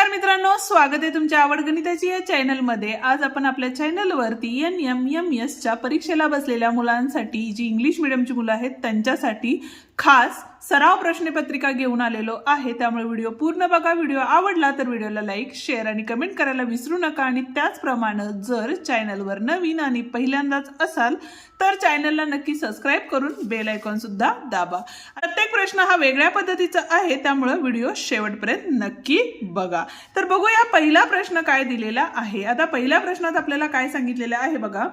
नमस्कार मित्रांनो, स्वागत आहे तुमच्या आवड गणिताची या चॅनलमध्ये। आज आपण आपल्या चॅनलवरती NMMS च्या परीक्षेला बसलेल्या मुलांसाठी जी इंग्लिश मीडियमची मुलं आहेत त्यांच्यासाठी खास सराव प्रश्नपत्रिका घेऊन आलेलो आहे। त्यामुळे व्हिडिओ पूर्ण बघा। व्हिडिओ आवडला तर व्हिडिओला लाईक, शेअर आणि कमेंट करायला विसरू नका। आणि त्याचप्रमाणे जर चॅनलवर नवीन आणि पहिल्यांदाच असाल तर चॅनलला नक्की सबस्क्राइब करून बेल आयकॉन सुद्धा दाबा। प्रत्येक प्रश्न हा वेगळ्या पद्धतीचा आहे, त्यामुळे व्हिडिओ शेवटपर्यंत नक्की बघा। तर बघूया पहिला प्रश्न काय दिलेला आहे। आता पहिल्या प्रश्नात आपल्याला काय सांगितलेलं आहे बघा।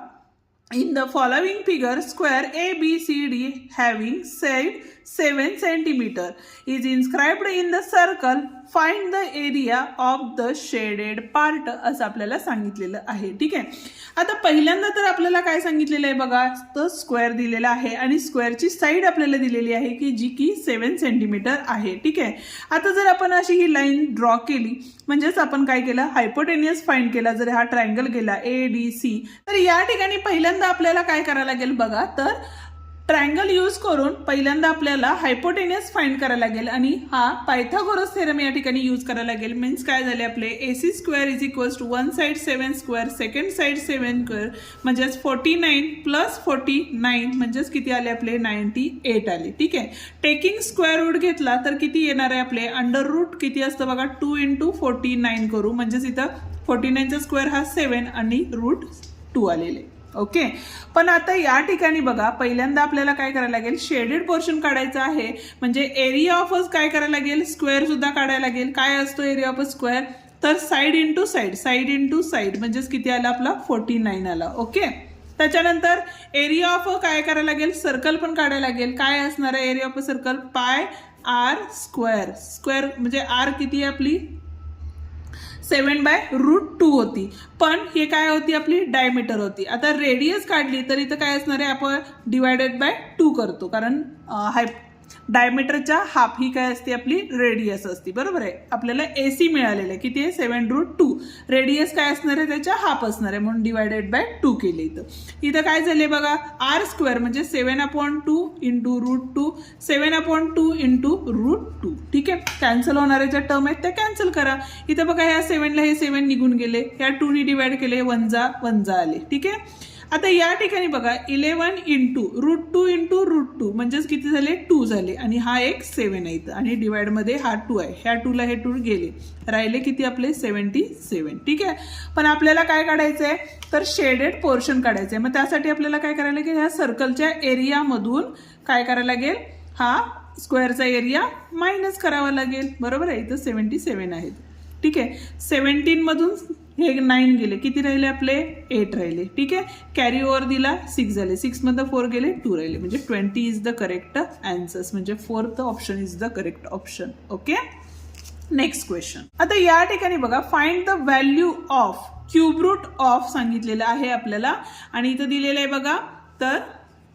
In the following figure, square ABCD having side 7 centimeter is inscribed in the circle. Find the area of the shaded part असं आपल्याला सांगितलेलं आहे। ठीक आहे, आता पहिल्यांदा तर आपल्याला काय सांगितलेलं आहे बघा, तो स्क्वेअर दिलेला आहे आणि स्क्वेअरची साईड आपल्याला दिलेली आहे की जी की 7 सेंटीमीटर आहे। ठीक आहे, आता जर आपण अशी ही लाईन ड्रॉ केली म्हणजेच आपण काय केलं, हायपोटेनियस फाइंड केला। जर हा ट्रायंगल गेला ADC तर या ठिकाणी पहिल्यांदा आपल्याला काय करायला लागेल बघा, तर ट्रायंगल यूज करून पहिल्यांदा आपल्याला हायपोटेनियस फाइंड करायला लागेल आणि हा पायथागोरस थेरम या ठिकाणी यूज करायला लागेल। मीन्स काय झाले आपले AC square is equals to one side 7 square, second side 7 square म्हणजेच 49 प्लस 49 म्हणजेच किती आले आपले 98 आले। ठीक आहे, टेकिंग स्क्वेअर रूट घेतला तर किती येणार आहे आपले, अंडर रूट किती असतं बघा 2 × 49 करू म्हणजेच इथं 49 चा स्क्वेअर हा 7 आणि रूट 2 आलेले। ओके, पण आता या ठिकाणी बघा पहिल्यांदा आपल्याला काय करायला लागेल, शेडेड पोर्शन काढायचा आहे। म्हणजे एरिया ऑफ काय करायला लागेल, स्क्वेअर सुद्धा काढायला लागेल। काय असतो एरिया ऑफ स्क्वेअर, तर side into side, side into side म्हणजेच किती आला आपला 49 आला। ओके, त्याच्यानंतर एरिया ऑफ काय करायला लागेल, सर्कल पण काढायला लागेल। काय असणार आहे एरिया ऑफ सर्कल, पाय r स्क्वेअर, स्क्वेअर म्हणजे r किती आहे आपली 7/√2 होती, पण हे काय होती आपली डायमीटर होती। आता रेडियस काढली तर इथं काय असणार आहे, आपण डिवायडेड बाय 2 करतो कारण डायमीटरच्या हाफ ही काय असते आपली रेडियस असते। बरोबर आहे, आपल्याला AC मिळालेलं आहे किती आहे 7√2, रेडियस काय असणार आहे त्याच्या हाफ असणार आहे म्हणून डिवायडेड बाय 2 केले। इथं काय झाले बघा, r स्क्वेअर म्हणजे 7/2 इंटू √2, 7/2 इंटू √2। ठीक आहे, कॅन्सल होणाऱ्या ज्या टर्म आहेत त्या कॅन्सल करा। इथं बघा ह्या 7 ला हे 7 निघून गेले, ह्या 2 ने डिवाइड केले, 1 आले। ठीक आहे, आता या ठिकाणी बघा 11 इंटू √2 इंटू √2 म्हणजेच किती झाले 2 झाले आणि हा एक 7 आहे आणि डिवाइड मध्ये हा 2 आहे, ह्या 2 ला हे 2 गेले, राहिले किती आपले 77। ठीक आहे, पण आपल्याला काय काढायचं आहे तर शेडेड पोर्शन काढायचं आहे। मग त्यासाठी आपल्याला काय करायला लागेल, ह्या सर्कलच्या एरिया मधून काय करायला लागेल, हा स्क्वेअरचा एरिया मायनस करावा लागेल। बरोबर आहे, इथं 77 आहेत। ठीक आहे, 17 मधून हे 9 गेले, किती राहिले आपले 8 राहिले। ठीक आहे, कॅरी ओव्हर दिला 6 झाले, 6 मधून 4 गेले 2 राहिले म्हणजे 20 इज द करेक्ट आन्सर्स, म्हणजे 4th option is the correct option. Okay, next question. आता या ठिकाणी बघा find the value of cube root of सांगितलेलं आहे आपल्याला आणि इथं दिलेलं आहे बघा, तर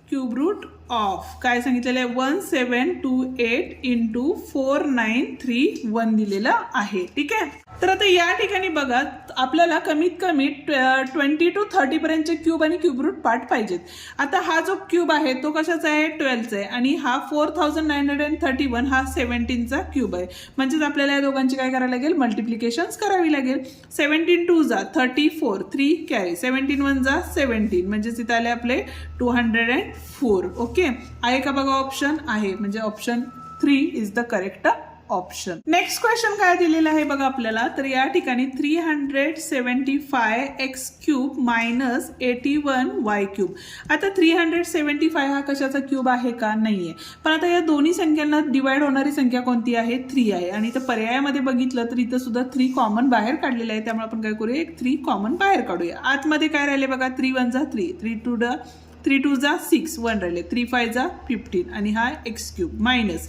क्यूब रूट ऑफ काय सांगितलेलं आहे 1728 इंटू 4931 दिलेलं आहे। ठीक आहे, तर आता या ठिकाणी बघा आपल्याला कमीत कमी 20 to 30 पर्यंतचे क्यूब आणि क्यूब रूट पार्ट पाहिजेत। आता हा जो क्यूब आहे तो कशाचा आहे 12चा आहे आणि हा 4931 हा 17चा क्यूब आहे, म्हणजेच आपल्याला या दोघांची काय करायला लागेल, मल्टिप्लिकेशन्स करावी लागेल। 17 2 जा 34, 3 कॅरी, 17 1 जा 17 म्हणजेच इथे आले आपले 204। ओके, आहे का बघा ऑप्शन आहे, म्हणजे option 3 is the correct option. Next question काय दिलेला आहे बघा आपल्याला, तर या ठिकाणी 375x cube minus 81y cube. आता 375 हा कशाचा क्यूब आहे का, नाहीये, पण आता या दोन्ही संख्यांना डिवाइड होणारी संख्या कोणती आहे 3 आहे आणि इथं पर्यायामध्ये बघितलं तर इथं सुद्धा 3 कॉमन बाहेर काढलेलं आहे, त्यामुळे आपण काय करूया एक 3 कॉमन बाहेर काढूया। आतमध्ये काय राहिले बघा 3 1 जा 3, 3 2 जा 6, 1 राहिले, 3 5 जा 15 आणि हा x क्यूब मायनस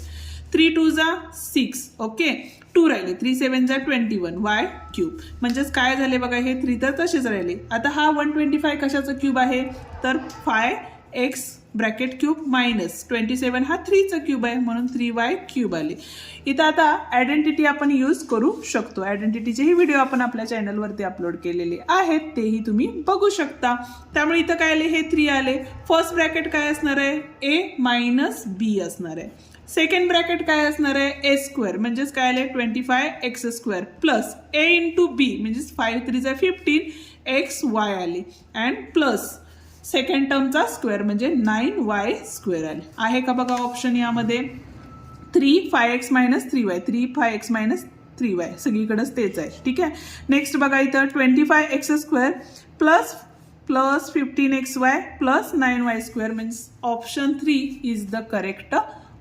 3 2 जा 6, ओके 2 राहिले, 3 7 जा 21 y क्यूब म्हणजेच काय झाले बघा हे 3 तर तसेच राहिले। आता हा 125 कशाचा क्यूब आहे तर 5x ब्रॅकेट क्यूब मायनस 27 हा 3चा क्यूब आहे म्हणून 3y क्यूब आले। इथं आता आयडेंटिटी आपण यूज करू शकतो, आयडेंटिटीचेही व्हिडिओ आपण आपल्या चॅनलवरती अपलोड केलेले आहेत, तेही तुम्ही बघू शकता। त्यामुळे इथं काय आले हे 3 आले, फर्स्ट ब्रॅकेट काय असणार आहे a मायनस b असणार आहे, सेकंड ब्रॅकेट काय असणार आहे, ए स्क्वेअर म्हणजेच काय आले 25x² प्लस ए इंटू बी म्हणजेच 5 3 15 xy आले अँड प्लस सेकंड टर्मचा स्क्वेअर म्हणजे 9y² आले. आहे का बघा ऑप्शन यामध्ये. 3 5x - 3y 3 5x - 3y सगळीकडेच तेच आहे. ठीक आहे. नेक्स्ट बघा इथं 25x² plus 15xy plus 9y² means option 3 is the correct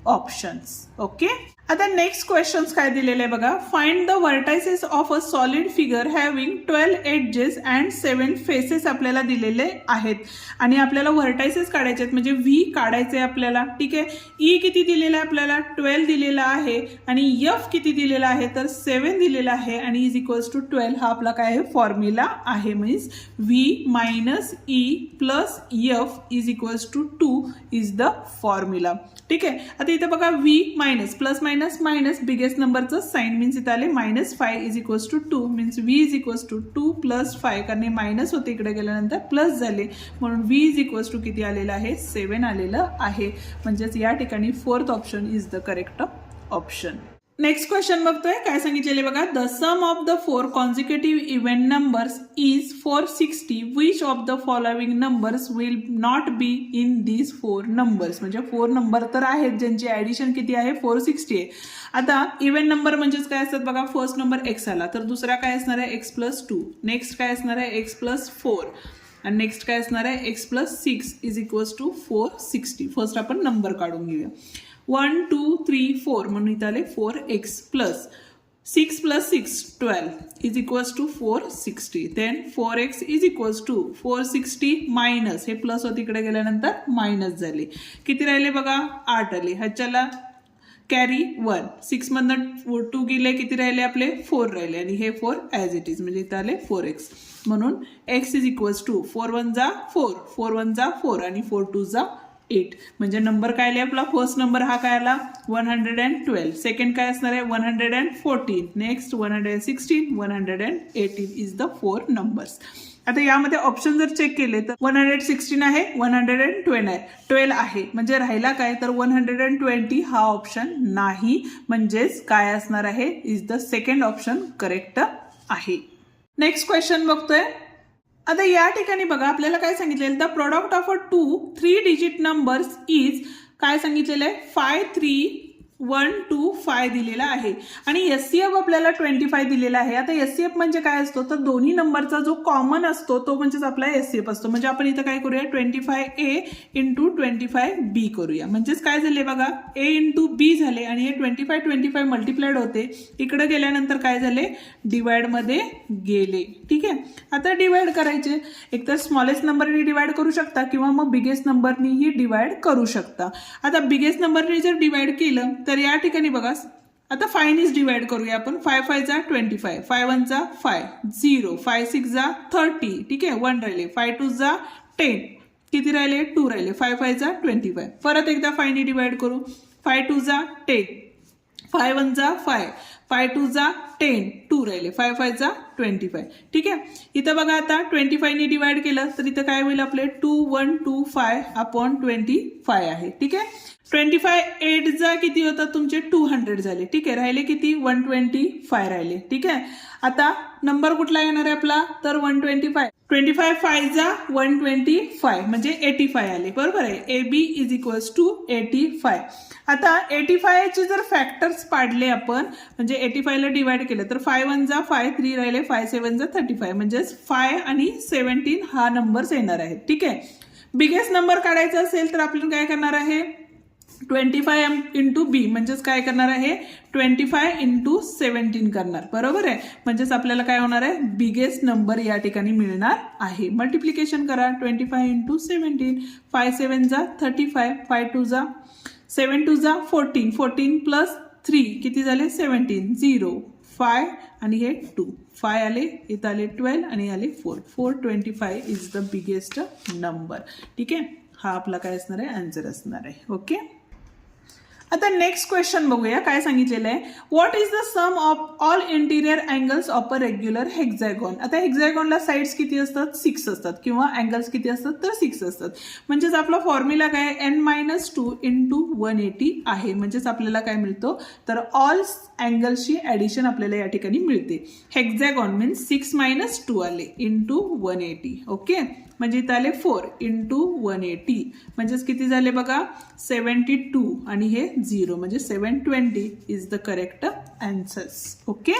options. Okay. आता नेक्स्ट क्वेश्चन्स काय दिलेले आहे बघा. Find the vertices of a solid figure having 12 edges and 7 faces आपल्याला दिलेले आहेत आणि आपल्याला व्हर्टायसेस काढायचे आहेत म्हणजे व्ही काढायचे आपल्याला. ठीक आहे. ई किती दिलेला आहे आपल्याला 12 दिलेला आहे आणि एफ किती दिलेला आहे तर 7 दिलेला आहे आणि इज इक्वल्स टू 12 हा आपला काय आहे फॉर्म्युला आहे. Means V minus E plus F is equals to 2 is the formula. ठीक आहे. आता इथे बघा V minus plus minus biggest नंबरचं साइन मीन्स इथे आले -5 is equals to 2 means V is equals to 2 + 5 कारण हे मायनस होते इकडे गेल्यानंतर प्लस झाले म्हणून व्ही इज इक्वल्स टू किती आलेलं आहे 7 आलेलं आहे. म्हणजेच या ठिकाणी fourth option is the correct option. Next question बघतोय काय सांगितलेले बघा. The sum of the 4 consecutive event numbers is 460 which of the following numbers will not be in these 4 numbers. म्हणजे 4 नंबर तर आहेत ज्यांची ऍडिशन किती आहे 460 आहे. आता इव्हेंट नंबर म्हणजेच काय असतात बघा. फर्स्ट नंबर x आला तर दुसरा काय असणार आहे x+2 नेक्स्ट काय असणार आहे x+4 आणि नेक्स्ट काय असणार आहे x+6 is equals to 460. First आपण नंबर काढून घेऊया. 1 2 3 4 म्हणून इथे आले 4x plus 6 + 6 12 is equals to 460. Then 4x is equals to 460 minus हे प्लस होते इकडे गेल्यानंतर मायनस झाले. किती राहिले बघा 8 आले. ह्याच्याला कॅरी 1 6 मधनं 2 गेले किती राहिले आपले 4 राहिले आणि हे 4 ॲज इट इज म्हणजे इथे आले 4x म्हणून x इज इक्वल्स टू 4 1 जा 4 4 1 जा 4 आणि 4 2 जा 8 म्हणजे नंबर काय आले आपला. फर्स्ट नंबर हा काय आला 112 सेकंड काय असणार आहे 114 नेक्स्ट 116 118 इज द 4 नंबर्स. आता यामध्ये ऑप्शन जर चेक केले तर 116 आहे 112 आहे म्हणजे राहिला काय तर 120 हा ऑप्शन नाही म्हणजेच काय असणार आहे is the second option correct आहे. नेक्स्ट क्वेश्चन बघतोय. आता या ठिकाणी बघा आपल्याला काय सांगितलेलं the product of a 2 3 digit numbers is काय सांगितलेलं आहे 5 3 1 2 5 दिलेला आहे आणि SCF आपल्याला 25 दिलेला आहे. आता SCF म्हणजे काय असतो तर दोन्ही नंबरचा जो कॉमन असतो तो म्हणजेच आपला SCF असतो. म्हणजे आपण इथं काय करूया 25A इंटू 25B करूया. म्हणजेच काय झाले बघा A इंटू B झाले आणि हे 25 मल्टिप्लाइड होते इकडे गेल्यानंतर काय झाले डिवाइड मध्ये गेले. ठीक आहे. आता डिवाइड करायचे एकतर स्मॉलेस्ट नंबरनी डिवाइड करू शकता किंवा मग बिगेस्ट नंबरनीही डिवाइड करू शकता. आता बिगेस्ट नंबरने जर डिवाइड केलं तर या ठिकाणी बघा आता 5 नीच डिवाइड करूया आपण. 5 5 जा 25 5 1 जा 5 0 5 6 जा 30. ठीक आहे 1 राहिले 5 2 जा 10 किती राहिले 2 राहिले 5 5 जा 25 परत एकदा 5 नी डिवाइड करू 5 2 जा 10 5 1 जा 5 5 2 जा 10 2 राहिले 5 5 जा 25. ठीक आहे. इथं बघा आता 25 नी डिवाइड केलं तर इथं काय होईल आपले 2125 अपॉन 25 आहे. ठीक आहे. 25 8 जा किती होतात तुमचे 200 झाले. ठीक आहे. राहिले किती 125 राहिले. ठीक आहे. आता नंबर कुठला येणार आहे आपला तर 125 25 5 जा 125 म्हणजे 85 आले. बरोबर आहे. AB is equals to 85. आता 85 चे जर फॅक्टर्स पाडले आपण म्हणजे 85 ला डिवाइड केलं तर 5 1 जा 5 3 राहिले 5 7 जा 35 म्हणजेच 5 आणि 17 हा नंबर्स येणार आहे. ठीक आहे. बिगेस्ट नंबर काढायचा असेल तर आपण काय करणार आहे 25 इंटू बी म्हणजेच काय करणार आहे 25 इंटू 17 करणार. बरोबर आहे. म्हणजेच आपल्याला काय होणार आहे बिगेस्ट नंबर या ठिकाणी मिळणार आहे. मल्टिप्लिकेशन करा 25 इंटू 17 5 7 जा 35 5 2 जा 7 2 जा 14 14 प्लस 3 किती झाले 17 0 5 आणि हे 2 5 आले इथं आले 12 आणि आले 4 425 इज द बिगेस्ट नंबर. ठीक आहे. हा आपला काय असणार आहे आन्सर असणार आहे. ओके. आता नेक्स्ट क्वेश्चन बघूया काय सांगितलेलं आहे. What is the sum of all interior angles of a regular hexagon. आता हेक्झॅगॉनला साईड्स किती असतात 6 असतात किंवा अँगल्स किती असतात तर 6 असतात. म्हणजेच आपला फॉर्म्युला काय n-2 इंटू 180 आहे. म्हणजेच आपल्याला काय मिळतो तर ऑल अँगल्सची ॲडिशन आपल्याला या ठिकाणी मिळते. हेक्झॅगॉन मीन्स 6 - 2 आले इंटू 180. ओके म्हणजे इथं आले 4 इंटू 180 म्हणजेच किती झाले बघा 72 आणि हे 0 म्हणजे 720 is the correct answers. Okay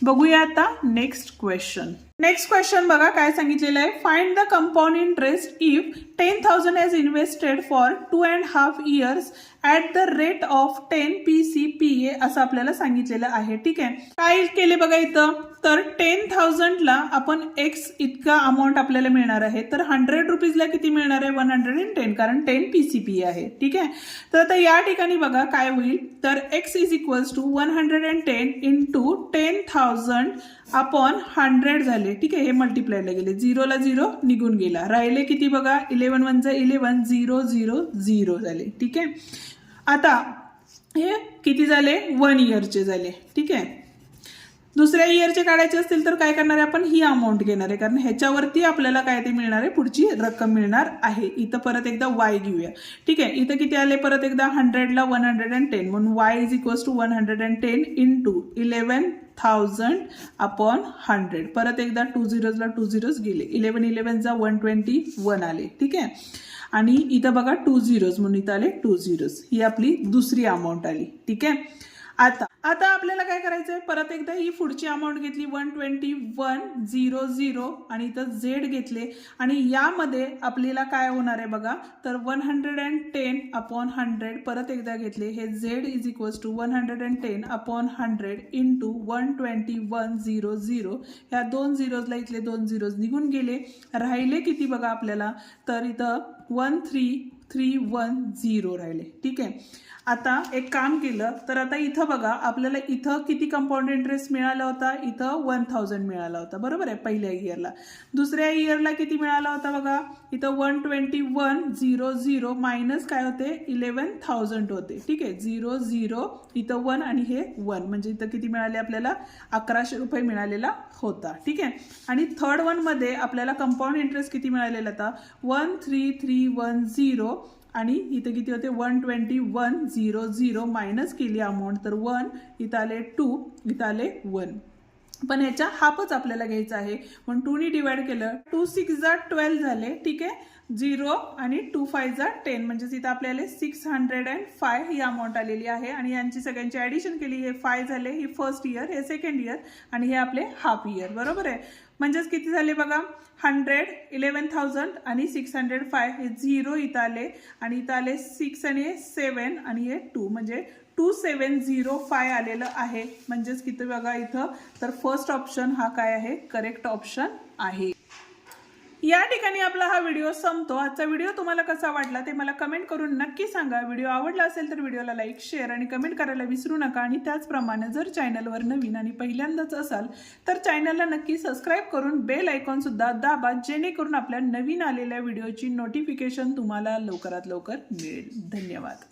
बघूया आता नेक्स्ट क्वेश्चन. नेक्स्ट क्वेश्चन बघा काय सांगितलेलं आहे. Find the compound interest if 10,000 has invested for 2.5 years at the rate of 10 PCPA असं आपल्याला सांगितलेलं आहे. ठीक आहे काय केले बघा इथं तर 10,000ला आपण एक्स इतका अमाऊंट आपल्याला मिळणार आहे तर 100 रुपीजला किती मिळणार आहे 110 कारण 10 PCPA आहे. ठीक आहे तर आता या ठिकाणी बघा काय होईल तर x is equals to 110 into 10,000 upon 100 झाले. ठीक आहे हे मल्टिप्लायला गेले 0 ला 0 निघून गेला राहिले किती बघा 11 1 11 0 0 0 झाले. ठीक आहे आता हे किती झाले 1 इयरचे झाले. ठीक आहे दुसऱ्या इयरचे काढायचे असतील तर काय करणार आहे आपण ही अमाऊंट घेणार आहे कारण ह्याच्यावरती आपल्याला काय ते मिळणार आहे पुढची रक्कम मिळणार आहे. इथं परत एकदा y घेऊया. ठीक आहे इथं किती आले परत एकदा 100ला 110 म्हणून y is equals to 110 into 11,000 upon 100 परत एकदा 2 zeros ला 2 zeros गेले 11 11 जा 121 आले. ठीक आहे आणि इथं बघा 2 zeros म्हणून इथं आले 2 zeros ही आपली दुसरी अमाऊंट आली. ठीक आहे आता आपल्याला काय करायचंय परत एकदा ही पुढची अमाऊंट घेतली 121,000 आणि इथं z घेतले आणि यामध्ये आपल्याला काय होणार आहे बघा तर 110 अपॉन 100 परत एकदा घेतले हे z is equals to 110 upon 100 into 121,000 ह्या 2 zeros ला इथले 2 zeros निघून गेले राहिले किती बघा आपल्याला तर इथं 13,310 राहिले. ठीक आहे आता एक काम केलं तर आता इथं बघा आपल्याला इथं किती कंपाऊंड इंटरेस्ट मिळाला होता इथं 1,000 मिळाला होता बरोबर आहे पहिल्या इयरला. दुसऱ्या इयरला किती मिळाला होता बघा इथं 121,000 मायनस काय होते 11,000 होते. ठीक आहे 0 0 इथं 1 आणि हे 1 म्हणजे इथं किती मिळाले आपल्याला 1,100 रुपये मिळालेला होता. ठीक आहे आणि थर्ड वन मध्ये आपल्याला कंपाऊंड इंटरेस्ट किती मिळालेला होता 13310 आणि इथे किती होते 121,000 मायनस केली अमाऊंट तर 1 इथं आले 2 इथं आले 1 पण ह्याच्या हाफच आपल्याला घ्यायचा आहे म्हणून 2 ने डिवाइड केलं 2 6 जा 12 झाले. ठीक आहे 0 आणि 2 5 जा 10 म्हणजेच इथं आपल्याला 605 ही अमाऊंट आलेली आहे आणि यांची सगळ्यांची ॲडिशन केली हे 5 झाले ही फर्स्ट इयर हे सेकंड इयर आणि हे आपले हाफ इयर बरोबर आहे. म्हणजेच किती झाले बघा 100 11,000 आणि 605 हे 0 इथं आले आणि इथं आले 6 आणि 7 आणि हे 2 म्हणजे 2705 आलेलं आहे. म्हणजेच किती बघा इथं तर फर्स्ट ऑप्शन हा काय आहे करेक्ट ऑप्शन आहे. या ठिकाणी आपला हा व्हिडिओ संपतो. आजचा व्हिडिओ तुम्हाला कसा वाटला ते मला कमेंट करून नक्की सांगा. व्हिडिओ आवडला असेल तर व्हिडिओला लाईक शेअर आणि कमेंट करायला विसरू नका आणि त्याचप्रमाणे जर चॅनलवर नवीन आणि पहिल्यांदाच असाल तर चॅनलला नक्की सबस्क्राईब करून बेल आयकॉन सुद्धा दाबा जेणेकरून आपल्या नवीन आलेल्या व्हिडिओची नोटिफिकेशन तुम्हाला लवकरात लवकर मिळेल. धन्यवाद.